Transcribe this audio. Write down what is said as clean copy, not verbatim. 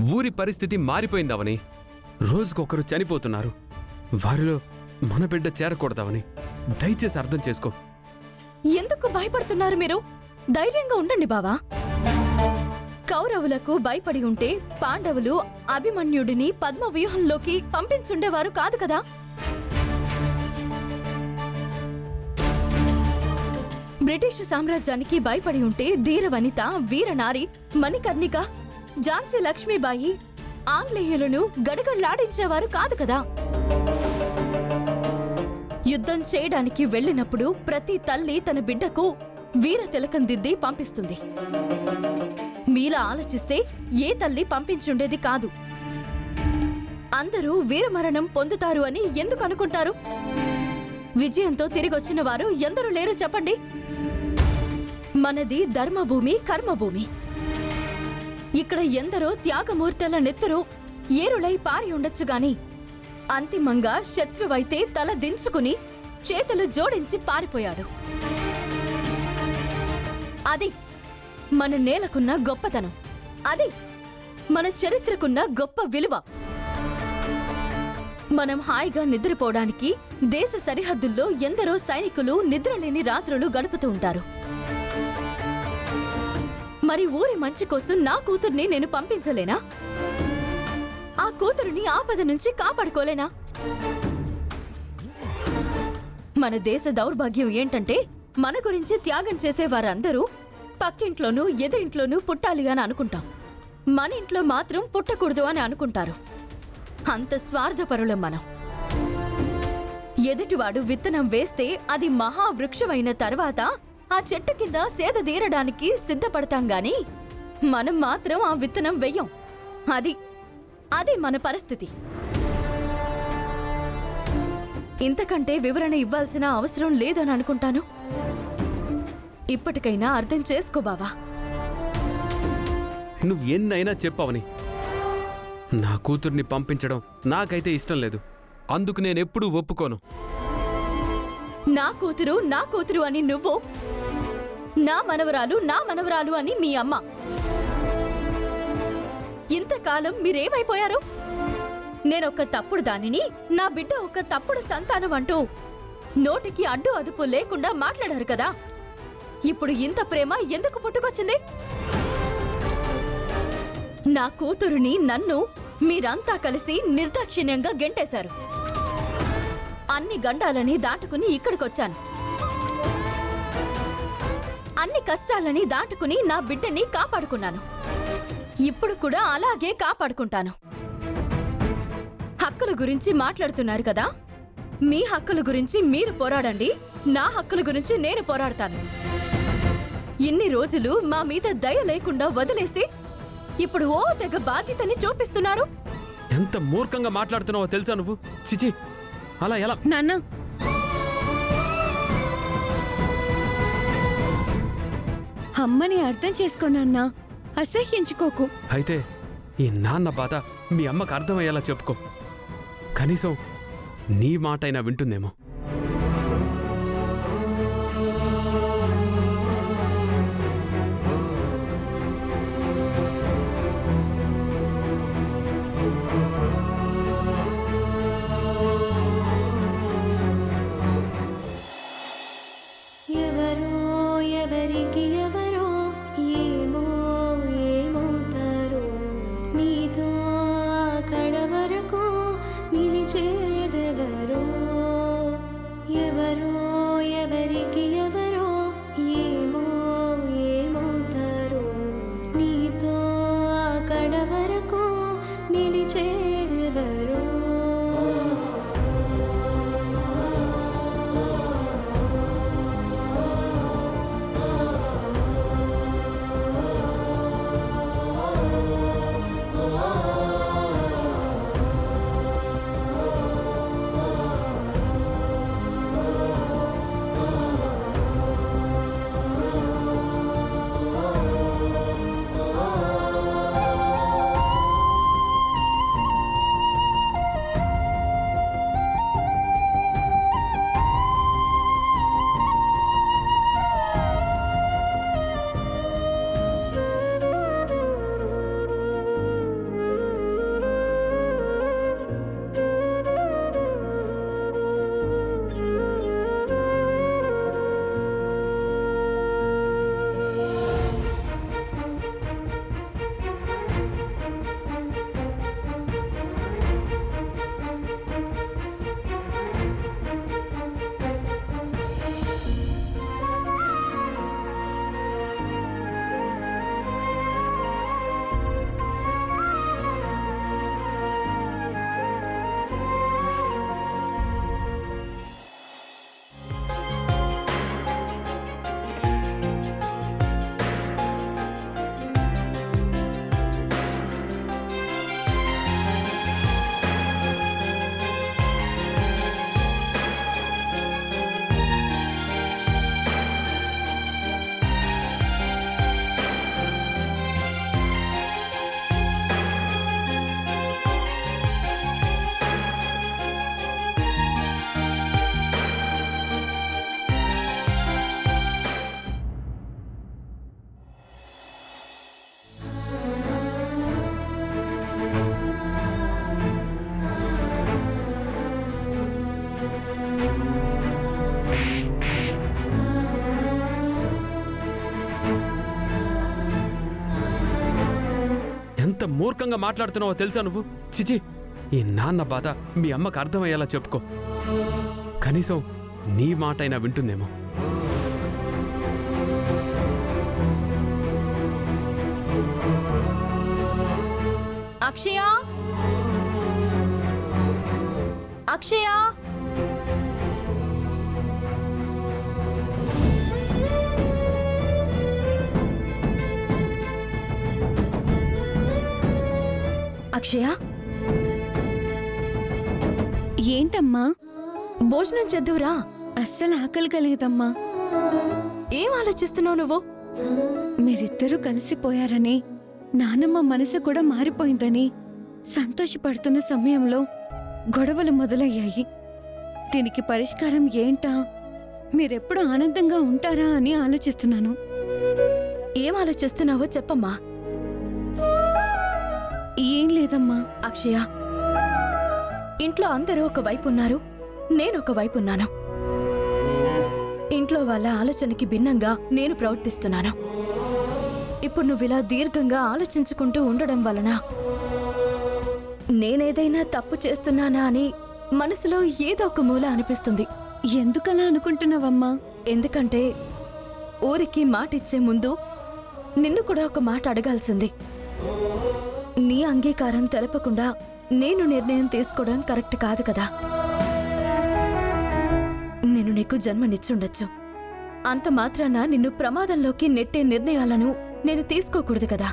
ఊరి పరిస్థితి మారిపోయిందవని. రోజుకొకరు చనిపోతున్నారు. వారిలో మన బిడ్డ చేరకూడదవని. దయచేసి అర్థం చేసుకో. ఎందుకు భయపడుతున్నారు మీరు? ధైర్యంగా ఉండండి బావా. కౌరవులకు భయపడి ఉంటే పాండవులు అభిమన్యుడిని పద్మవ్యూహంలోకి పంపించుండేవారు కాదు కదా. బ్రిటిష్ సామ్రాజ్యానికి భయపడి ఉంటే ధీరవనిత, వీరనారి మణికర్ణిక, ఝాన్సీ లక్ష్మీబాయి ఆంగ్లేయులను గడగడలాడించేవారు కాదు కదా. యుద్ధం చేయడానికి వెళ్ళినప్పుడు ప్రతి తల్లి తన బిడ్డకు వీర తిలకం దిద్ది పంపిస్తుంది. మీలా ఆలోచిస్తే ఏ తల్లి పంపించుండేది కాదు. అందరూ వీరమరణం పొందుతారు అని ఎందుకు అనుకుంటారు? విజయంతో తిరిగొచ్చిన వారు ఎందరూ లేరు చెప్పండి. మనది ధర్మభూమి, కర్మభూమి. ఇక్కడ ఎందరో త్యాగమూర్తుల నెత్తురు ఏరులై పారి ఉండొచ్చు గాని అంతిమంగా శత్రువైతే తల దించుకుని చేతులు జోడించి పారిపోయాడు. అది మన నేలకున్న గొప్పతనం. అది మన చరిత్రకున్న గొప్ప విలువ. మనం హాయిగా నిద్రపోవడానికి దేశ సరిహద్దుల్లో ఎందరో సైనికులు నిద్రలేని రాత్రులు గడుపుతూ ఉంటారు. మరి ఊరి మంచి కోసం నా కూతుర్ని నేను పంపించలేనా? ఆ కూతురుని ఆపద నుంచి కాపాడుకోలేనా? మన దేశ దౌర్భాగ్యం ఏంటంటే మన గురించి త్యాగం చేసేవారందరూ పక్కింట్లోనూ ఎదురింట్లోనూ పుట్టాలి అని అనుకుంటాం. మన ఇంట్లో మాత్రం పుట్టకూడదు అని అనుకుంటారు. అంత స్వార్థపరులం మనం. ఎదుటివాడు విత్తనం వేస్తే అది మహావృక్షమైన తర్వాత ఆ చెట్టు కింద సేద తీరడానికి సిద్ధపడతాం గాని మనం మాత్రం ఆ విత్తనం వెయ్యం. అది మన పరిస్థితి. ఇంతకంటే వివరణ ఇవ్వాల్సిన అవసరం లేదని అనుకుంటాను. ఇప్పటికైనా అర్థం చేసుకో బావా. నువ్వు ఎన్నైనా చెప్పవని, నా కూతుర్ని పంపించడం నాకైతే ఇష్టం లేదు. అందుకు నేనెప్పుడూ ఒప్పుకోను. నా కూతురు అని నువ్వు, నా మనవరాలు అని మీ అమ్మ. ఇంతకాలం మీరేమైపోయారు? నేనొక తప్పుడు దానిని, నా బిడ్డ ఒక తప్పుడు సంతానం అంటూ నోటికి అడ్డు అదుపు లేకుండా మాట్లాడారు కదా. ఇప్పుడు ఇంత ప్రేమ ఎందుకు పుట్టుకొచ్చింది? నా కూతురుని, నన్ను మీరంతా కలిసి నిర్దాక్షిణ్యంగా గెంటేశారు. అన్ని గండాలని దాటుకుని ఇక్కడికొచ్చాను. అన్ని కష్టాలని దాటుకుని నా బిడ్డని కాపాడుకున్నాను. ఇప్పుడు కూడా అలాగే కాపాడుకుంటాను. హక్కుల గురించి మాట్లాడుతున్నారు కదా. మీ హక్కుల గురించి మీరు పోరాడండి. నా హక్కుల గురించి నేను పోరాడతాను. ఇన్ని రోజులు మా మీద దయ లేకుండా వదిలేసి ఇప్పుడు ఓ తెగ బాధ్యతని చూపిస్తున్నారు. ఎంత మూర్ఖంగా మాట్లాడుతున్నావో తెలుసా నువ్వు? చిచి, అలా ఎలా? నాన్న, అమ్మని అర్థం చేసుకోనన్నా, అసహ్యించుకోకు. అయితే ఈ నాన్న బాధ మీ అమ్మకు అర్థమయ్యేలా చెప్పుకో. కనీసం నీ మాటైనా వింటుందేమో. మూర్ఖంగా మాట్లాడుతున్నావో తెలుసా నువ్వు? చిచి, ఈ నాన్న బాధ మీ అమ్మకు అర్థమయ్యేలా చెప్పుకో. కనీసం నీ మాటైనా వింటుందేమో. అక్షయ, అక్షయ, అక్షయ, ఏంటమ్మా? భోజనం చేద్దువురా. అస్సలు ఆకలిగా లేదమ్మా. ఏం ఆలోచిస్తున్నావు నువ్వు? మీరిద్దరూ కలిసిపోయారని, నానమ్మ మనసు కూడా మారిపోయిందని సంతోషపడుతున్న సమయంలో గొడవలు మొదలయ్యాయి. దీనికి పరిష్కారం ఏంటా? మీరెప్పుడు ఆనందంగా ఉంటారా అని ఆలోచిస్తున్నాను. ఏం ఆలోచిస్తున్నావో చెప్పమ్మా. ఏం లేదమ్మా. అక్షయ, ఇంట్లో అందరూ ఒకవైపు ఉన్నారు, నేనొక వైపు ఉన్నాను. ఇంట్లో వాళ్ళ ఆలోచనకి భిన్నంగా నేను ప్రవర్తిస్తున్నాను. ఇప్పుడు నువ్విలా దీర్ఘంగా ఆలోచించుకుంటూ ఉండడం వలన నేనేదైనా తప్పు చేస్తున్నానా అని మనసులో ఏదో ఒక మూల అనిపిస్తుంది. ఎందుకలా అనుకుంటున్నావమ్మా? ఎందుకంటే ఊరికి మాటిచ్చే ముందు నిన్ను కూడా ఒక మాట అడగాల్సింది. నీ అంగీకారం తెలపకుండా నేను నిర్ణయం తీసుకోవడం కరెక్ట్ కాదు కదా. నేను నీకు జన్మనిచ్చుండొచ్చు, అంత మాత్రాన నిన్ను ప్రమాదంలోకి నెట్టే నిర్ణయాలను నేను తీసుకోకూడదు కదా.